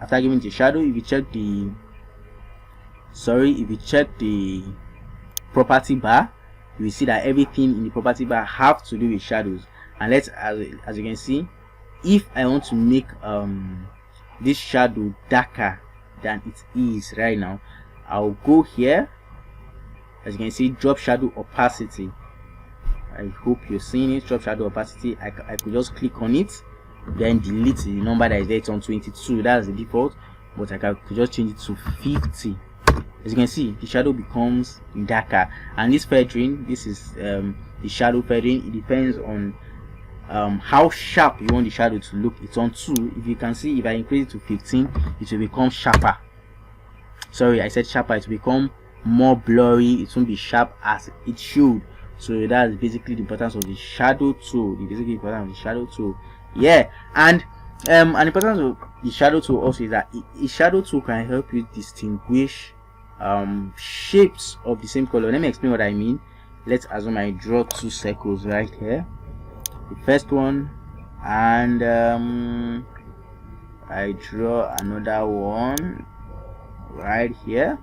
after giving the shadow, if you check the property bar, you will see that everything in the property bar have to do with shadows. And let's, as you can see, if I want to make this shadow darker than it is right now, I'll go here. As you can see, drop shadow opacity. I hope you're seeing it. Drop shadow opacity. I could just click on it, then delete the number that is there. It's on 22. That's the default, but I could just change it to 50. As you can see, the shadow becomes darker. And this feathering, this is the shadow feathering. It depends on how sharp you want the shadow to look. It's on 2. If you can see, if I increase it to 15, it will become sharper. Sorry, I said sharper. It will become more blurry. It won't be sharp as it should. So that's basically the importance of the shadow tool. Yeah. And an importance of the shadow tool also is that a shadow tool can help you distinguish shapes of the same color. Let me explain what I mean. Let's assume I draw 2 circles right here, the first one, and I draw another one right here.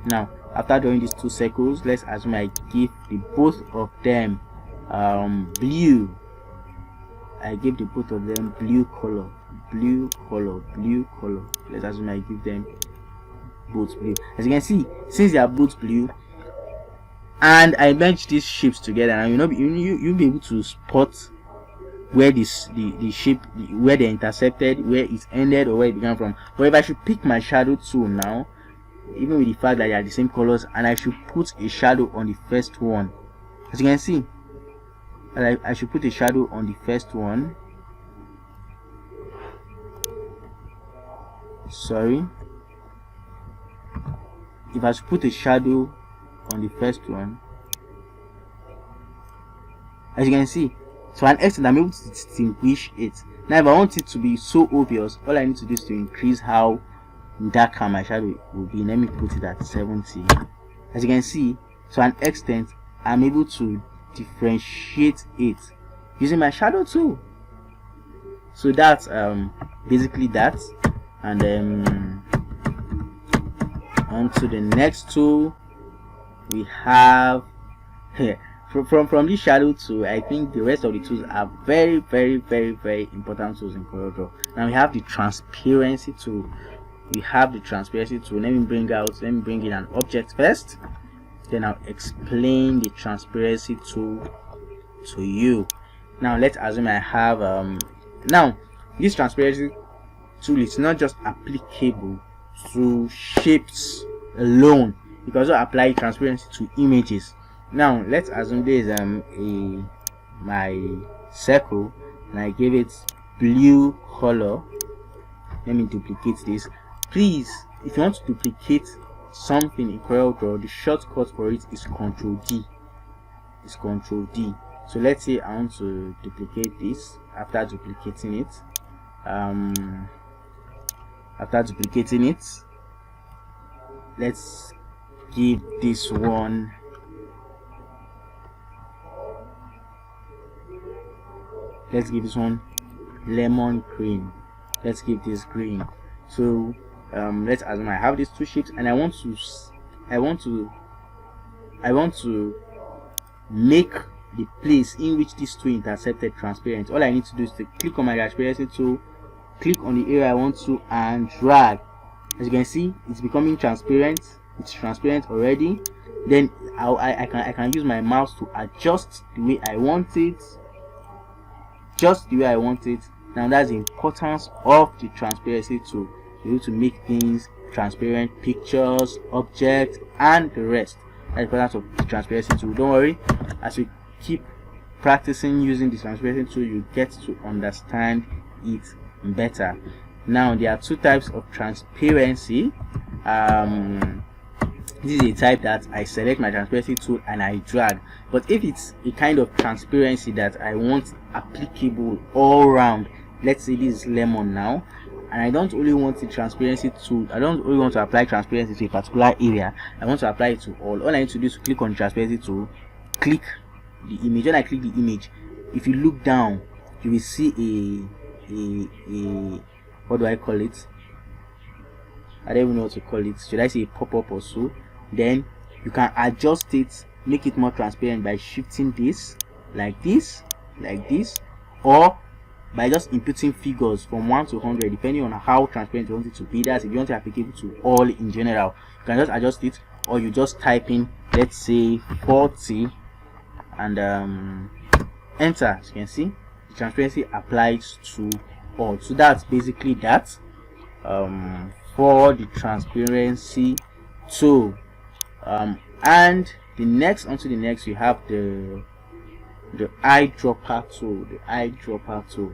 Now after drawing these 2 circles, let's assume I give the both of them blue. I give the both of them blue color. Let's assume I give them both blue. As you can see, since they are both blue and I merge these shapes together, and you'll be able to spot where the shape, where they intersected, where it ended, or where it began from. But if I should pick my shadow tool now, even with the fact that they are the same colors, and I should put a shadow on the first one, as you can see, I should put a shadow on the first one. Sorry, if I should put a shadow on the first one, as you can see, to an extent I'm able to distinguish it. Now if I want it to be so obvious, all I need to do is to increase how darker my shadow will be. Let me put it at 70. As you can see, to an extent I'm able to differentiate it using my shadow tool. So that's basically that. And then on to the next tool we have here. From this shadow tool, I think the rest of the tools are very important tools in CorelDRAW. Now we have the transparency tool. Let me bring in an object first, then I'll explain the transparency tool to you. Now let's assume I have now this transparency tool is not just applicable to shapes alone, you can also apply transparency to images. Now let's assume there is my circle and I give it blue color. Let me duplicate this. Please, if you want to duplicate something in CorelDRAW, the shortcut for it is Ctrl D. So let's say I want to duplicate this. After duplicating it, let's give this one lemon green. Let's give this green. So let's assume I have these 2 shapes and I want to make the place in which these 2 intersected transparent. All I need to do is to click on my transparency tool, click on the area I want to, and drag. As you can see, it's becoming transparent. It's transparent already. Then I can use my mouse to adjust the way I want it. just the way I want it. Now that's the importance of the transparency tool. You're able to make things transparent, pictures, objects, and the rest. That's the importance of the transparency tool. Don't worry, as you keep practicing using the transparency tool, you get to understand it better. Now there are two types of transparency. This is a type that I select my transparency tool and I drag. But if it's a kind of transparency that I want applicable all around, let's say this is lemon now, and I don't only want the transparency tool, I don't only want to apply transparency to a particular area, I want to apply it to all I need to do is to click on the transparency tool, click the image. When I click the image, if you look down, you will see a what do I call it? I don't even know what to call it. Should I say a pop-up or so? Then you can adjust it, make it more transparent by shifting this like this, or by just inputting figures from 1 to 100 depending on how transparent you want it to be. That's if you want to applicable to all in general. You can just adjust it, or you just type in, let's say 40, and enter. As you can see, the transparency applies to all. So that's basically that for the transparency tool. And the next, onto the next, we have the eyedropper tool.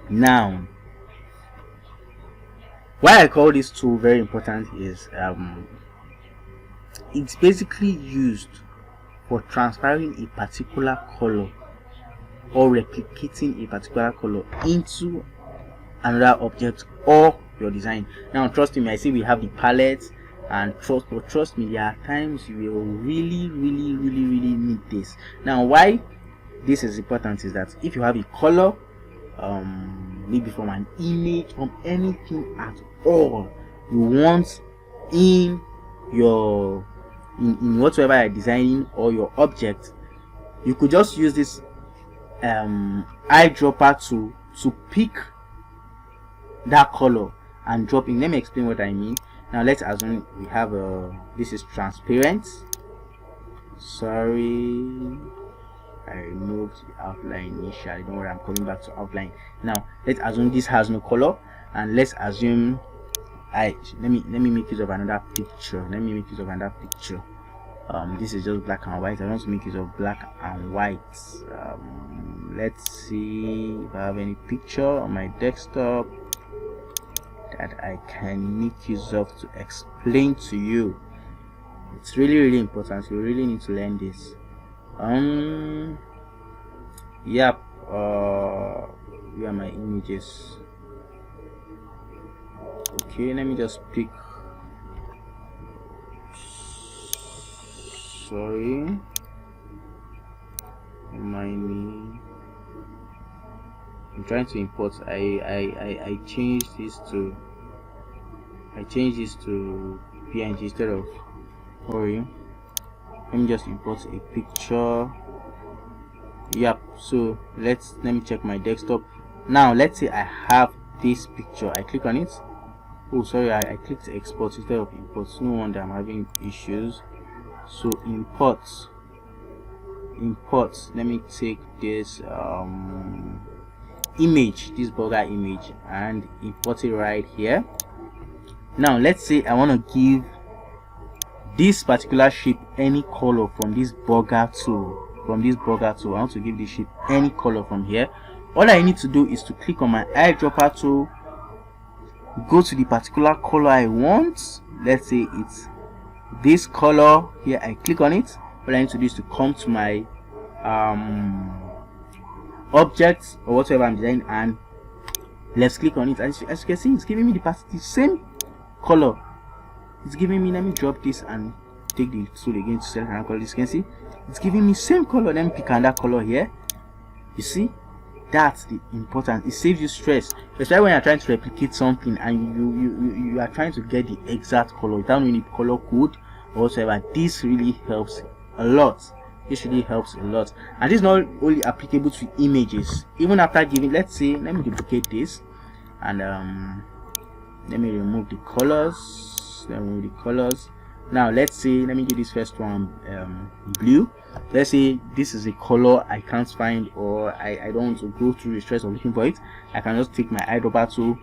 Now, why I call this tool very important is it's basically used for transferring a particular color or replicating a particular color into another object or your design. Now trust me, I say we have the palette, and trust me, there are times you will really need this. Now why this is important is that if you have a color, maybe from an image, from anything at all you want in your in whatever you're designing or your object, you could just use this eyedropper to pick that color and drop in. Let me explain what I mean. Now let's assume we have this is transparent. Sorry, I removed the outline initially. Don't worry, I'm coming back to outline. Now let's assume this has no color, and let's assume let me make use of another picture. This is just black and white. I want to make use of black and white. Let's see if I have any picture on my desktop that I can make use of to explain to you. It's really important. You really need to learn this. Yep. Where are my images? Okay, let me just pick. Sorry, remind me. I'm trying to import. I changed this to PNG instead of Oreo. Let me just import a picture. Yep. So let me check my desktop. Now let's say I have this picture. I click on it. Oh sorry, I clicked export instead of import. No wonder I'm having issues. So import. Let me take this image, this burger image, and import it right here. Now let's say I want to give this particular shape any color from this burger tool. I want to give this shape any color from here. All I need to do is to click on my eyedropper tool, go to the particular color I want. Let's say it's this color here. I click on it. All I need to do is to come to my objects or whatever I'm designing, and let's click on it. As you can see, it's giving me the same color. It's giving me, let me drop this and take the tool again to select another color. As you can see, it's giving me same color. Let me pick another color here. You see, that's the importance. It saves you stress, especially when you're trying to replicate something and you are trying to get the exact color without knowing the color code or whatever. This really helps a lot. And this is not only applicable to images. Even after giving, let's say, let me duplicate this and let me remove the colors. Now let's say, let me do this first one, blue. Let's say this is a color I can't find, or I don't want to go through the stress of looking for it. I can just take my eyedropper tool,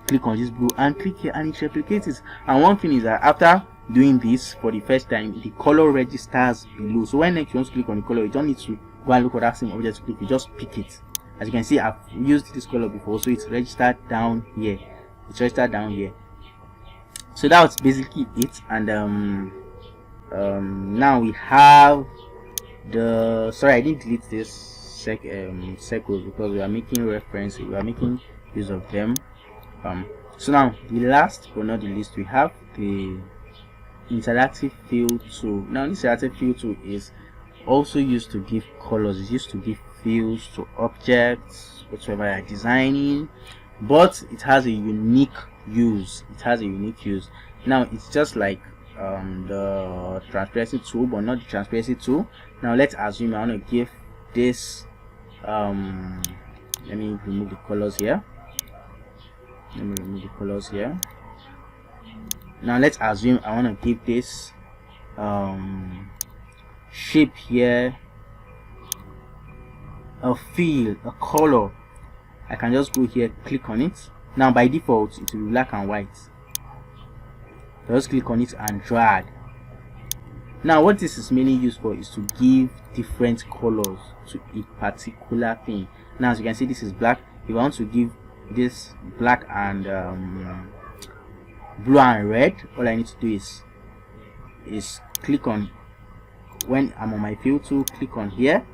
click on this blue and click here, and it replicates it. And one thing is that after doing this for the first time, the color registers below. So when next you want to click on the color, you don't need to go and look for that same object to click, you just pick it. As you can see, I've used this color before, so it's registered down here. It's registered down here. So that's basically it. And now we have the, sorry, I didn't delete this circles because we are making reference, we are making use of them. So now the last but not the least, we have the interactive fill tool. Now this interactive fill tool is also used to give colors. It's used to give fills to objects whatever you're designing, but it has a unique use. Now it's just like the transparency tool, but not the transparency tool. Now let's assume I want to give this let me remove the colors here. Now let's assume I want to give this shape here a fill, a color. I can just go here, click on it. Now by default it will be black and white. Just click on it and drag. Now what this is mainly used for is to give different colors to a particular thing. Now as you can see, this is black. If I want to give this black and blue and red, all I need to do is click on, when I'm on my fill tool, click on here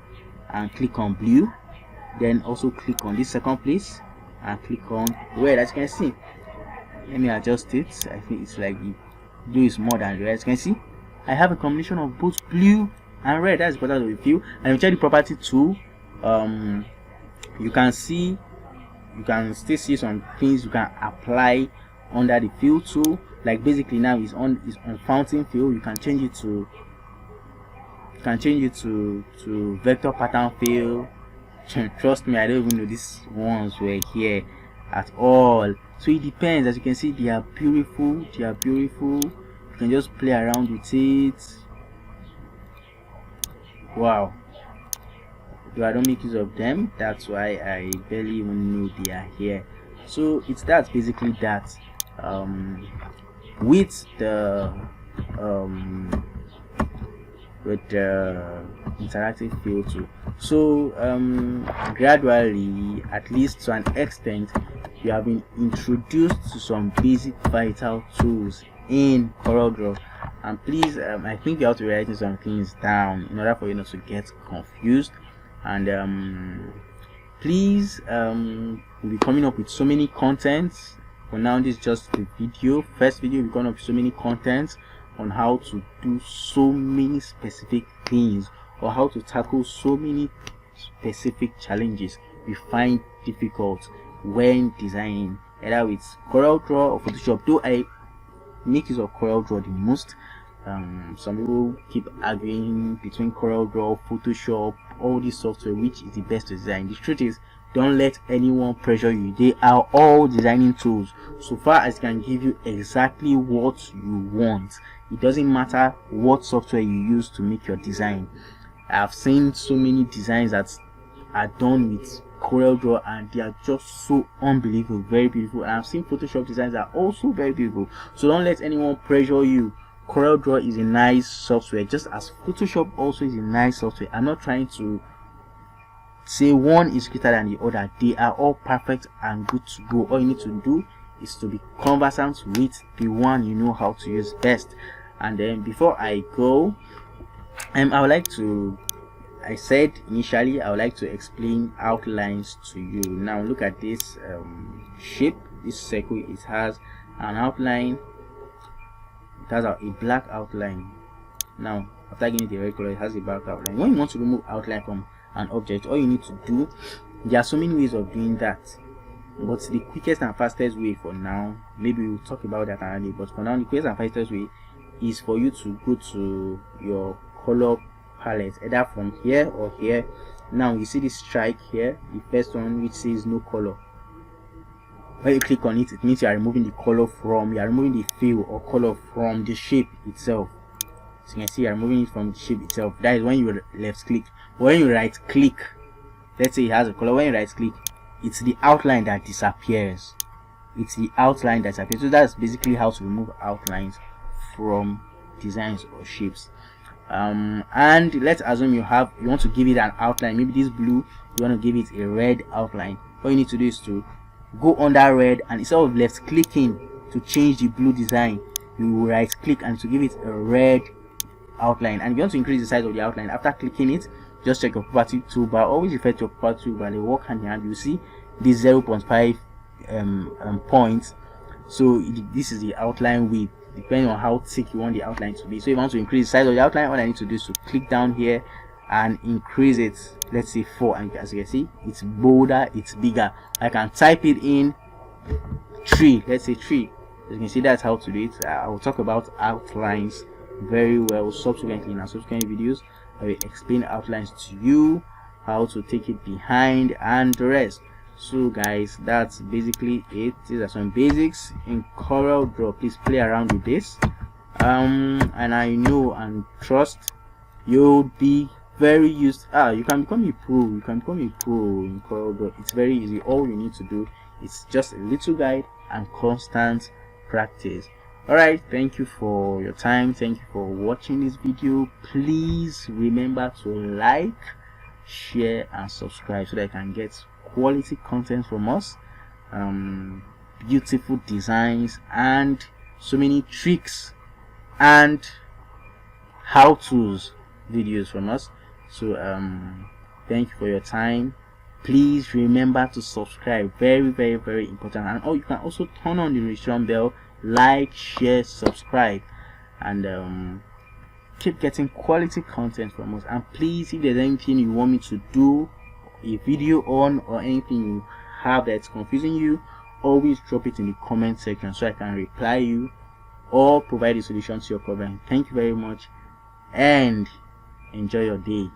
and click on blue, then also click on this second place and click on red. As you can see, let me adjust it. I think it's like the blue is more than red. As you can see, I have a combination of both blue and red. That's better than the fill. And if you check the property tool, you can still see some things you can apply under the fill tool. Like basically now it's on fountain fill. You can change it to vector pattern fill. Trust me, I don't even know these ones were here at all. So it depends. As you can see, they are beautiful. You can just play around with it. Wow. Though I don't make use of them, that's why I barely even know they are here. So it's that, basically that, with the interactive fill tool. So gradually, at least to an extent, you have been introduced to some basic vital tools in CorelDRAW. And please, I think you have to be writing some things down in order for you not to get confused. And please, we'll be coming up with so many contents. For now, this is just the first video. We're coming up with so many contents on how to do so many specific things, or how to tackle so many specific challenges we find difficult when designing, either with CorelDRAW or Photoshop. Though I make use of CorelDRAW the most. Some people keep arguing between CorelDRAW, Photoshop, all this software, which is the best to design. The truth is, don't let anyone pressure you. They are all designing tools, so far as can give you exactly what you want. It doesn't matter what software you use to make your design. I've seen so many designs that are done with CorelDRAW and they are just so unbelievable, very beautiful. And I've seen Photoshop designs that are also very beautiful. So don't let anyone pressure you. CorelDRAW is a nice software, just as Photoshop also is a nice software. I'm not trying to say one is greater than the other. They are all perfect and good to go. All you need to do is to be conversant with the one you know how to use best. And then before I go, I would like to, I said initially I would like to explain outlines to you. Now look at this shape, this circle. It has an outline. It has a black outline. Now after giving it a red color, it has a black outline. When you want to remove outline from an object, all you need to do, there are so many ways of doing that, but the quickest and fastest way for now, maybe we'll talk about that another day, but for now the quickest and fastest way is for you to go to your color palette, either from here or here. Now you see this strike here, the first one which says no color. When you click on it, it means you are removing the color from, you are removing the fill or color from the shape itself. So you can see you are removing it from the shape itself. That is when you left click. When you right click, let's say it has a color, when you right click, it's the outline that disappears. It's the outline that disappears. So that's basically how to remove outlines from designs or shapes. And let's assume you want to give it an outline. Maybe this blue, you want to give it a red outline. All you need to do is to go under red, and instead of left clicking to change the blue design, you right click and to give it a red outline. And if you want to increase the size of the outline, after clicking it, just check your property toolbar. Always refer to your property toolbar, they work hand in hand. You see this 0.5 points. So this is the outline width, depending on how thick you want the outline to be. So if you want to increase the size of the outline, all I need to do is to click down here and increase it, let's say 4, and as you can see, it's bolder, it's bigger. I can type it in 3, let's say 3. As you can see, that's how to do it. I will talk about outlines very well subsequently in our subsequent videos. I will explain outlines to you, how to take it behind, and the rest. So guys, that's basically it. These are some basics in CorelDRAW. Please play around with this, and I know and trust you'll be very used. You can become a pro. You can become a pro in CorelDRAW. It's very easy. All you need to do is just a little guide and constant practice. Alright, thank you for your time. Thank you for watching this video. Please remember to like, share, and subscribe so that I can get quality content from us, beautiful designs, and so many tricks and how-tos videos from us. So thank you for your time. Please remember to subscribe, very important. And you can also turn on the notification bell, like, share, subscribe, and keep getting quality content from us. And please, if there's anything you want me to do a video on, or anything you have that's confusing you, always drop it in the comment section so I can reply you or provide a solution to your problem. Thank you very much and enjoy your day.